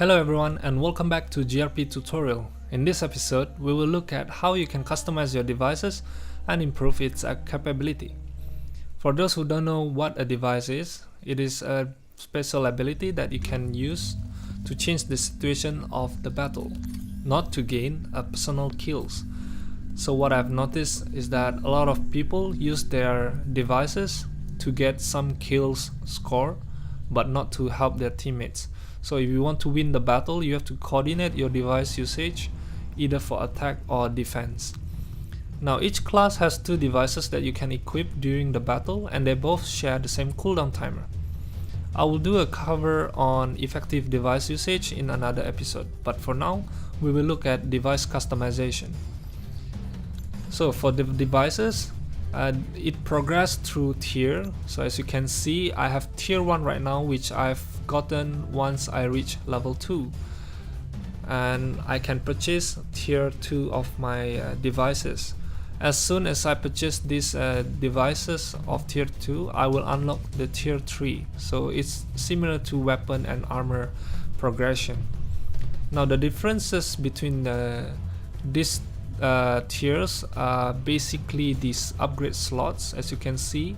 Hello everyone and welcome back to GRP tutorial. In this episode, we will look at how you can customize your devices and improve its capability. For those who don't know what a device is, it is a special ability that you can use to change the situation of the battle, not to gain personal kills. So what I've noticed is that a lot of people use their devices to get some kills score, but not to help their teammates. So if you want to win the battle, you have to coordinate your device usage either for attack or defense. Now each class has two devices that you can equip during the battle, and they both share the same cooldown timer. I will do a cover on effective device usage in another episode, but for now we will look at device customization. So for the devices, it progressed through tier. So as you can see, I have tier 1 right now, which I've gotten once I reach level 2, and I can purchase tier 2 of my devices. As soon as I purchase these devices of tier 2, I will unlock the tier 3. So it's similar to weapon and armor progression. Now the differences between these tiers are basically these upgrade slots. As you can see,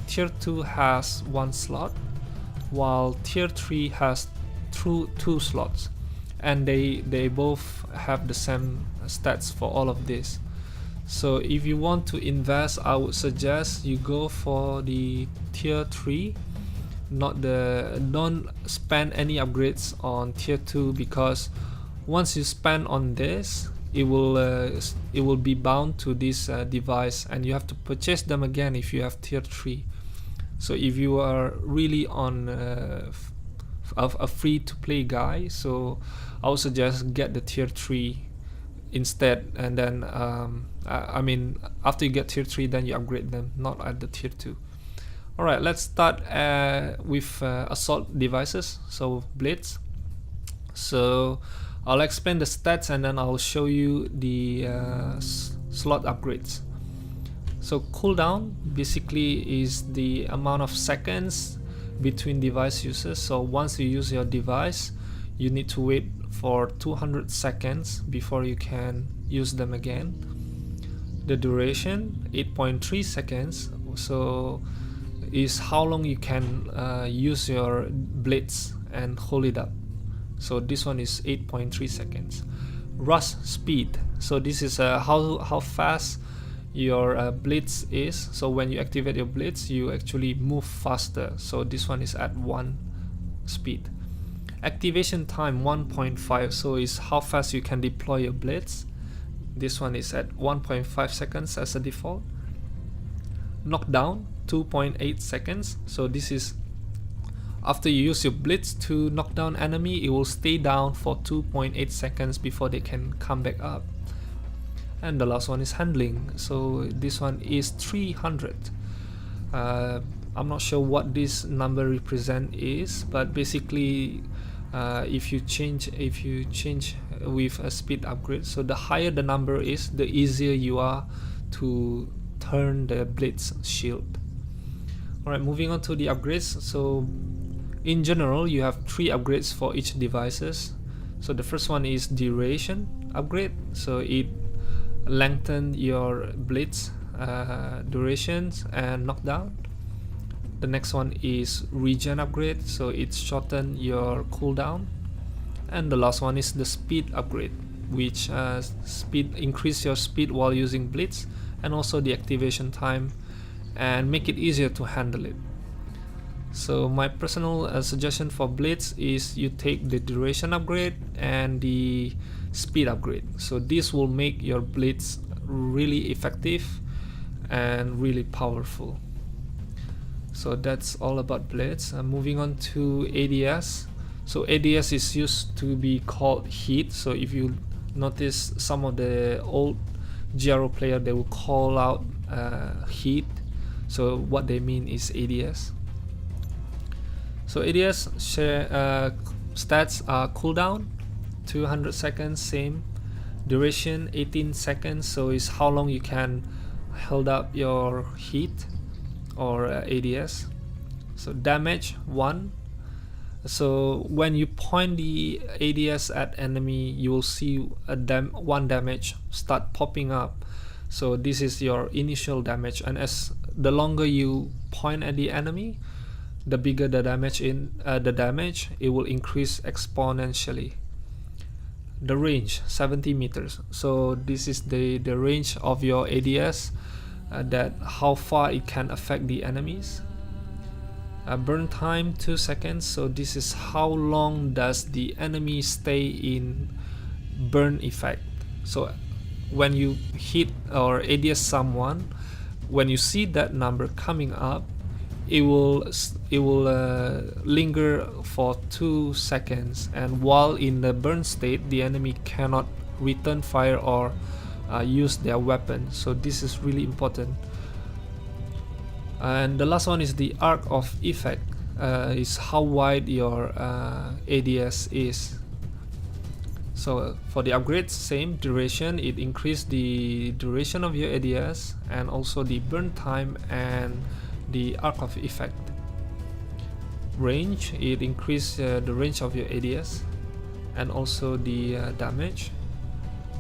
tier 2 has 1 slot, while tier 3 has two slots, and they both have the same stats for all of this. So if you want to invest, I would suggest you go for the tier 3. Don't spend any upgrades on tier 2, because once you spend on this, it will be bound to this device, and you have to purchase them again if you have tier 3. So if you are really on a free to play guy, so I would suggest get the tier 3 instead, and then I mean after you get tier 3, then you upgrade them, not at the tier 2. Alright, let's start with assault devices, so blades. So I'll explain the stats and then I'll show you the slot upgrades. So cooldown basically is the amount of seconds between device uses. So once you use your device, you need to wait for 200 seconds before you can use them again. The duration, 8.3 seconds, so is how long you can use your blades and hold it up. So this one is 8.3 seconds. Rush speed, so this is how fast your blitz is. So when you activate your blitz, you actually move faster. So this one is at 1 speed. Activation time 1.5, so is how fast you can deploy your blitz. This one is at 1.5 seconds as a default. Knockdown 2.8 seconds, so this is after you use your blitz to knock down enemy, it will stay down for 2.8 seconds before they can come back up. And the last one is handling, so this one is 300. I'm not sure what this number represent is, but basically if you change with a speed upgrade, so the higher the number is, the easier you are to turn the blitz shield. Alright, moving on to the upgrades. So in general, you have 3 upgrades for each devices. So the first one is duration upgrade, so it lengthens your blitz durations and knockdown. The next one is regen upgrade, so it shortens your cooldown. And the last one is the speed upgrade, which increase your speed while using blitz, and also the activation time, and make it easier to handle it. So my personal suggestion for blitz is you take the duration upgrade and the speed upgrade. So this will make your blitz really effective and really powerful. So that's all about blitz. Moving on to ADS. So ADS is used to be called heat. So if you notice some of the old GRO player, they will call out heat. So what they mean is ADS. So ADS stats are cooldown 200 seconds, same. Duration 18 seconds, so is how long you can hold up your heat or ADS. So damage 1, So when you point the ADS at enemy, you will see one damage start popping up. So this is your initial damage, and as the longer you point at the enemy, the bigger the damage it will increase exponentially. The range 70 meters. So this is the range of your ADS, that how far it can affect the enemies. Burn time 2 seconds. So this is how long does the enemy stay in burn effect. So when you hit or ADS someone, when you see that number coming up, it will linger for 2 seconds, and while in the burn state, the enemy cannot return fire or use their weapon. So this is really important. And the last one is the arc of effect, is how wide your ADS is. So for the upgrades, same duration, it increased the duration of your ADS and also the burn time and the arc of effect. Range, it increased the range of your ADS and also the damage.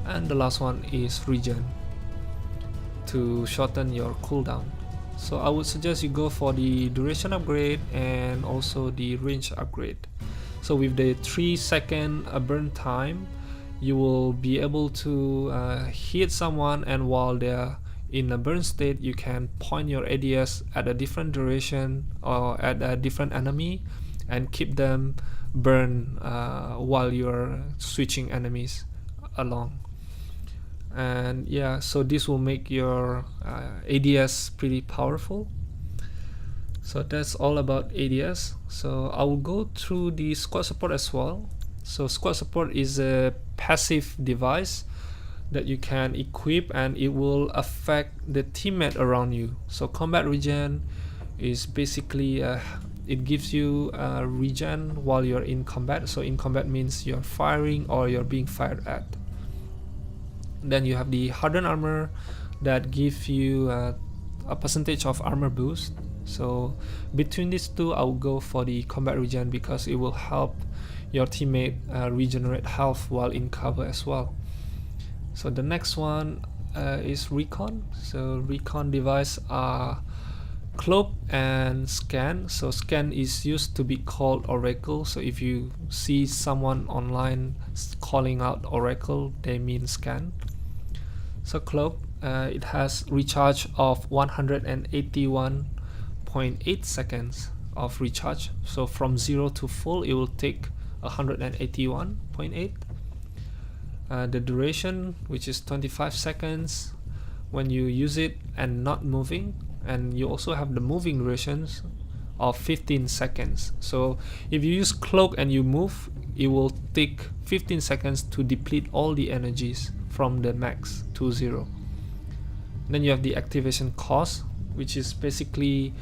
And the last one is regen, to shorten your cooldown. So I would suggest you go for the duration upgrade and also the range upgrade. So with the 3-second burn time, you will be able to hit someone, and while they're in a burn state, you can point your ADS at a different duration or at a different enemy and keep them burn while you're switching enemies along. And yeah, so this will make your ADS pretty powerful. So that's all about ADS. So I will go through the squad support as well. So squad support is a passive device that you can equip, and it will affect the teammate around you. So combat regen is basically it gives you regen while you're in combat. So in combat means you're firing or you're being fired at. Then you have the hardened armor that gives you a percentage of armor boost. So between these two, I will go for the combat regen because it will help your teammate regenerate health while in cover as well. So the next one is recon. So recon device are cloak and scan. So scan is used to be called oracle. So if you see someone online calling out oracle, they mean scan. So cloak, it has recharge of 181.8 seconds of recharge. So from 0 to full, it will take 181.8. The duration, which is 25 seconds when you use it and not moving, and you also have the moving durations of 15 seconds. So if you use cloak and you move, it will take 15 seconds to deplete all the energies from the max to 0. Then you have the activation cost, which is basically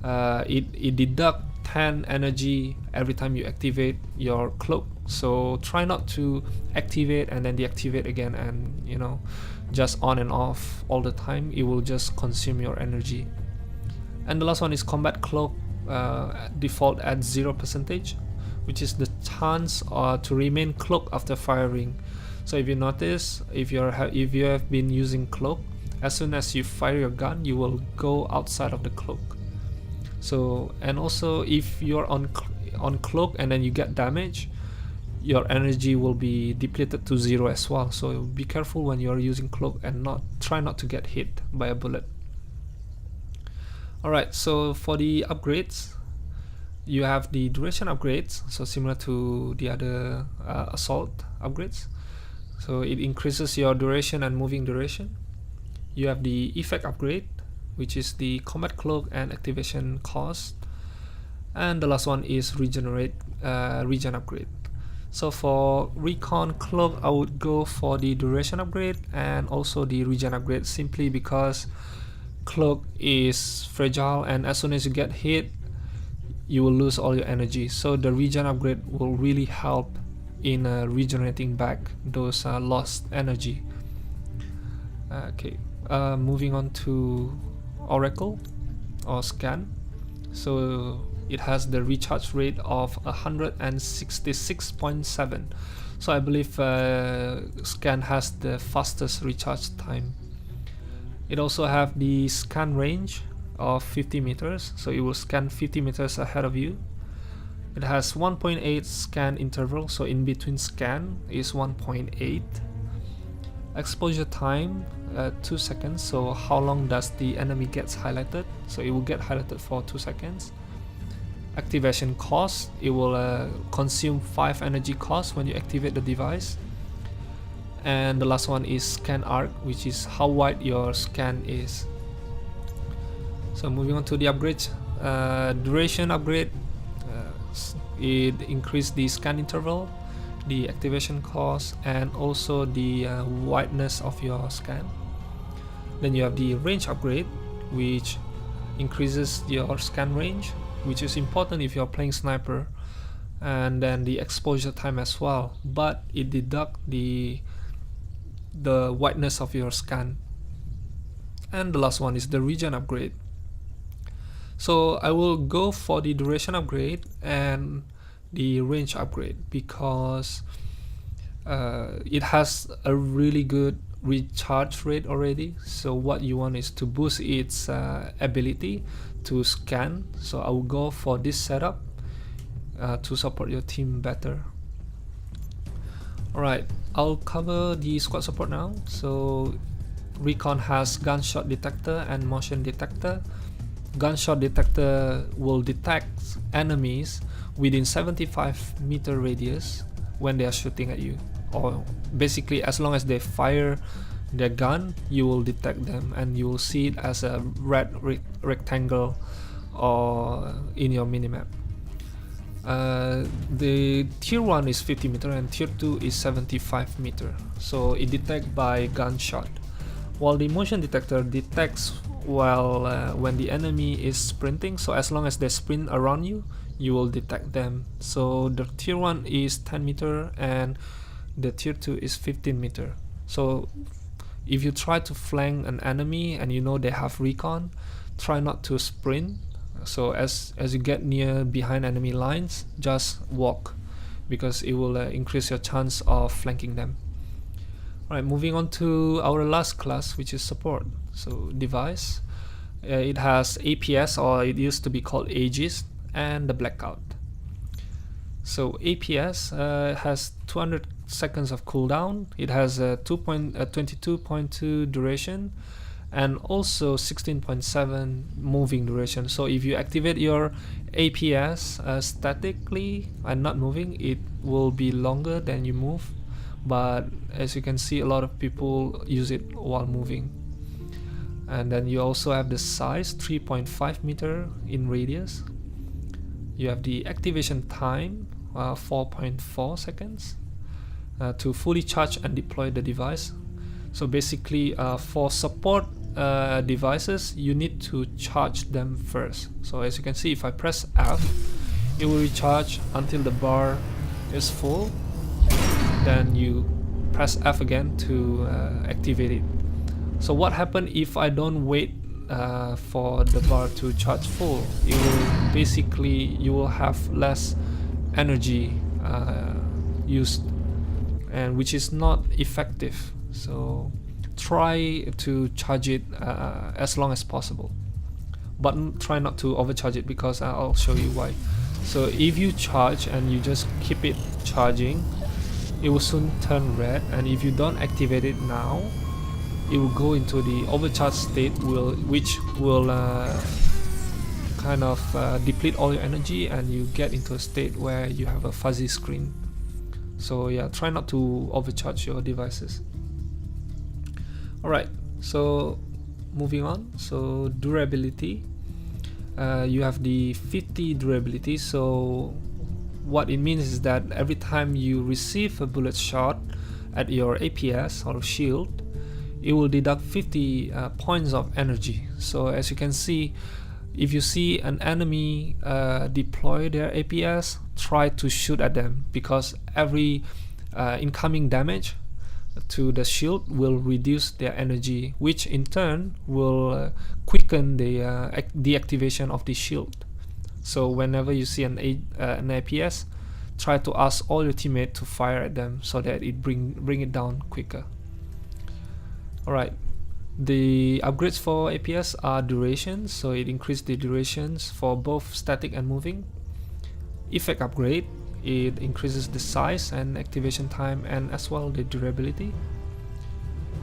it deduct 10 energy every time you activate your cloak. So try not to activate and then deactivate again, and just on and off all the time. It will just consume your energy. And the last one is combat cloak, default at 0%, which is the chance to remain cloaked after firing. So if you notice, if you have been using cloak, as soon as you fire your gun, you will go outside of the cloak. So, and also if you're on cloak and then you get damage, your energy will be depleted to 0 as well. So be careful when you're using cloak and try not to get hit by a bullet. Alright, so for the upgrades, you have the duration upgrades, so similar to the other assault upgrades. So it increases your duration and moving duration. You have the effect upgrade, which is the combat cloak and activation cost. And the last one is regen upgrade. So for recon cloak, I would go for the duration upgrade and also the regen upgrade, simply because cloak is fragile, and as soon as you get hit, you will lose all your energy. So the regen upgrade will really help in regenerating back those lost energy. Okay, moving on to oracle or scan. So it has the recharge rate of 166.7. So I believe scan has the fastest recharge time. It also have the scan range of 50 meters, so it will scan 50 meters ahead of you. It has 1.8 scan interval, so in between scan is 1.8. Exposure time 2 seconds, so how long does the enemy gets highlighted? So it will get highlighted for 2 seconds. Activation cost, it will consume 5 energy costs when you activate the device. And the last one is scan arc, which is how wide your scan is. So moving on to the upgrades, duration upgrade, it increased the scan interval, the activation cost, and also the wideness of your scan. Then you have the range upgrade, which increases your scan range, which is important if you're playing sniper. And then the exposure time as well, but it deducts the wideness of your scan. And the last one is the region upgrade. So I will go for the duration upgrade and the range upgrade because it has a really good recharge rate already. So what you want is to boost its ability to scan. So I will go for this setup to support your team better. Alright, I'll cover the squad support now. So Recon has gunshot detector and motion detector. Gunshot detector will detect enemies within 75-meter radius when they are shooting at you, or basically as long as they fire their gun, you will detect them and you will see it as a red rectangle or in your minimap. The tier 1 is 50 meter and tier 2 is 75 meter, so it detects by gunshot, while the motion detector detects when the enemy is sprinting. So as long as they sprint around you, you will detect them. So the tier 1 is 10 meter and the tier 2 is 15 meter. So if you try to flank an enemy and you know they have recon, try not to sprint. So as you get near behind enemy lines, just walk, because it will increase your chance of flanking them. Alright, moving on to our last class, which is support. So device, it has APS, or it used to be called Aegis, and the blackout. So APS has 200 seconds of cooldown. It has a 22.2 duration and also 16.7 moving duration. So if you activate your APS statically and not moving, it will be longer than you move. But as you can see, a lot of people use it while moving. And then you also have the size, 3.5 meter in radius. You have the activation time, 4.4 seconds to fully charge and deploy the device. So basically for support devices, you need to charge them first. So as you can see, if I press F, it will recharge until the bar is full. Then you press F again to activate it. So what happens if I don't wait for the bar to charge full? It will basically, you will have less energy used, and which is not effective. So try to charge it as long as possible, but try not to overcharge it, because I'll show you why. So if you charge and you just keep it charging, it will soon turn red, and if you don't activate it now, it will go into the overcharged state, which will kind of deplete all your energy, and you get into a state where you have a fuzzy screen. So yeah, try not to overcharge your devices. Alright, so moving on. So durability, you have the 50 durability. So what it means is that every time you receive a bullet shot at your APS or shield, it will deduct 50 points of energy. So as you can see, if you see an enemy deploy their APS, try to shoot at them, because every incoming damage to the shield will reduce their energy, which in turn will quicken the deactivation of the shield. So whenever you see an APS, try to ask all your teammates to fire at them so that it bring it down quicker. Alright, the upgrades for APS are durations, so it increases the durations for both static and moving. Effect upgrade, it increases the size and activation time and as well the durability.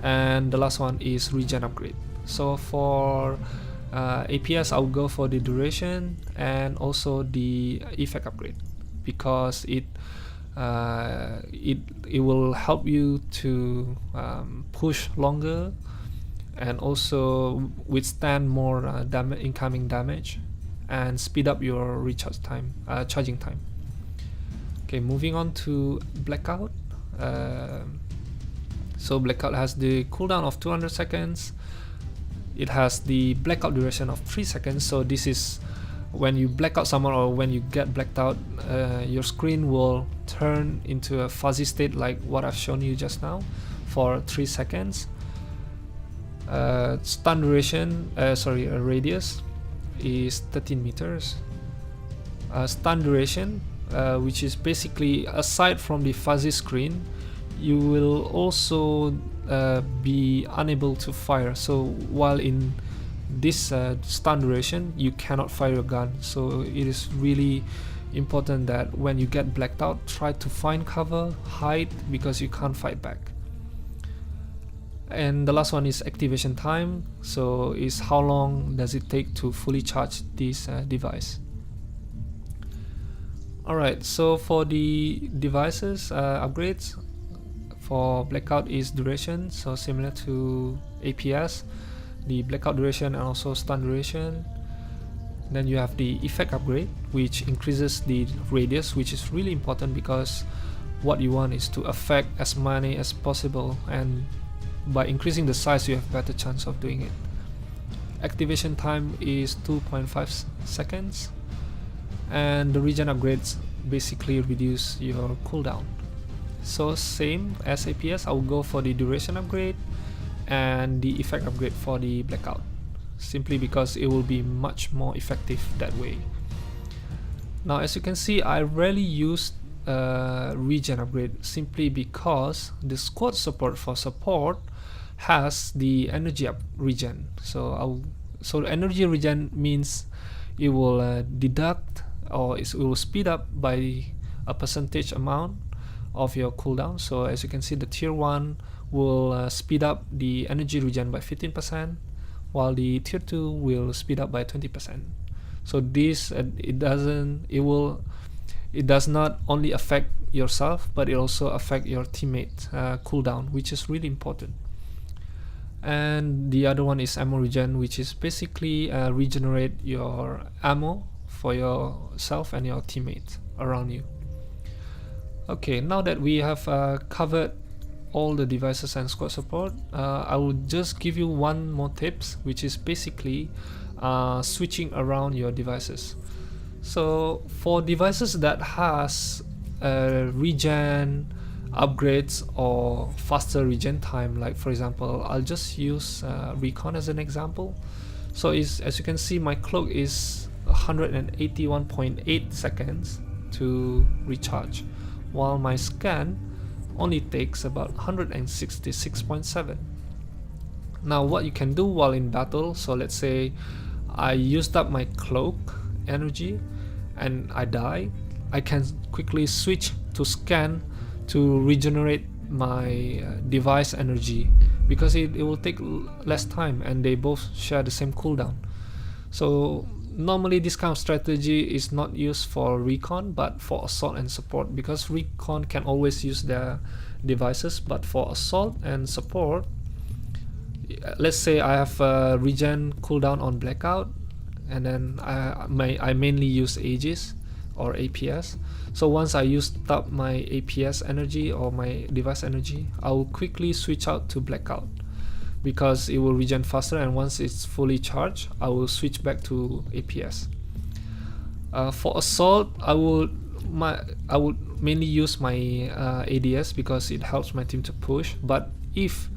And the last one is regen upgrade. So for APS, I'll go for the duration and also the effect upgrade, because it will help you to push longer and also withstand more incoming damage and speed up your recharge time, charging time. Okay, moving on to Blackout. So Blackout has the cooldown of 200 seconds. It has the blackout duration of 3 seconds. So this is when you black out someone or when you get blacked out, your screen will turn into a fuzzy state like what I've shown you just now for 3 seconds. Stun duration, radius is 13 meters. Stun duration, which is basically aside from the fuzzy screen, you will also be unable to fire. So while in this stun duration, you cannot fire your gun. So it is really important that when you get blacked out, try to find cover, hide, because you can't fight back. And the last one is activation time. So is how long does it take to fully charge this device. Alright, so for the devices upgrades, for blackout is duration, so similar to APS, the blackout duration and also stun duration. Then you have the effect upgrade, which increases the radius, which is really important because what you want is to affect as many as possible, and by increasing the size you have better chance of doing it. Activation time is 2.5 seconds, and the regen upgrades basically reduce your cooldown. So same as APS, I will go for the duration upgrade and the effect upgrade for the blackout, simply because it will be much more effective that way. Now as you can see, I rarely use regen upgrade simply because the squad support for support has the energy up regen. So energy regen means it will deduct, or it will speed up by a percentage amount of your cooldown. So as you can see, the tier 1 will speed up the energy regen by 15%, while the tier 2 will speed up by 20%. So this it does not only affect yourself, but it also affect your teammate cooldown, which is really important. And the other one is ammo regen, which is basically regenerate your ammo for yourself and your teammates around you. Okay, now that we have covered all the devices and squad support, I will just give you one more tips, which is basically switching around your devices. So for devices that has regen upgrades or faster regen time, like for example, I'll just use Recon as an example. So as you can see, my cloak is 181.8 seconds to recharge, while my scan only takes about 166.7. Now what you can do while in battle, so let's say I used up my cloak energy and I die, I can quickly switch to scan to regenerate my device energy, because it will take less time and they both share the same cooldown. So normally this kind of strategy is not used for recon, but for assault and support, because recon can always use their devices, but for assault and support, let's say I have a regen cooldown on blackout, and then I mainly use Aegis or APS. So once I used up my APS energy or my device energy, I will quickly switch out to blackout, because it will regen faster, and once it's fully charged, I will switch back to APS. For assault, I would mainly use my ADS, because it helps my team to push. But if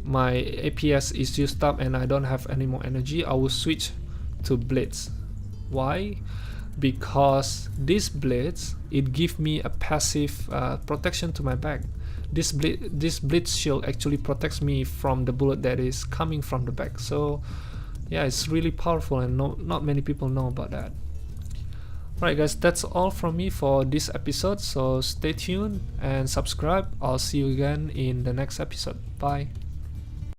my APS is used up and I don't have any more energy, I will switch to Blitz. Why? because these blades, it give me a passive protection to my back. This blade shield actually protects me from the bullet that is coming from the back. So yeah, it's really powerful, and not many people know about that. Alright guys, that's all from me for this episode, so stay tuned and subscribe. I'll see you again in the next episode. Bye.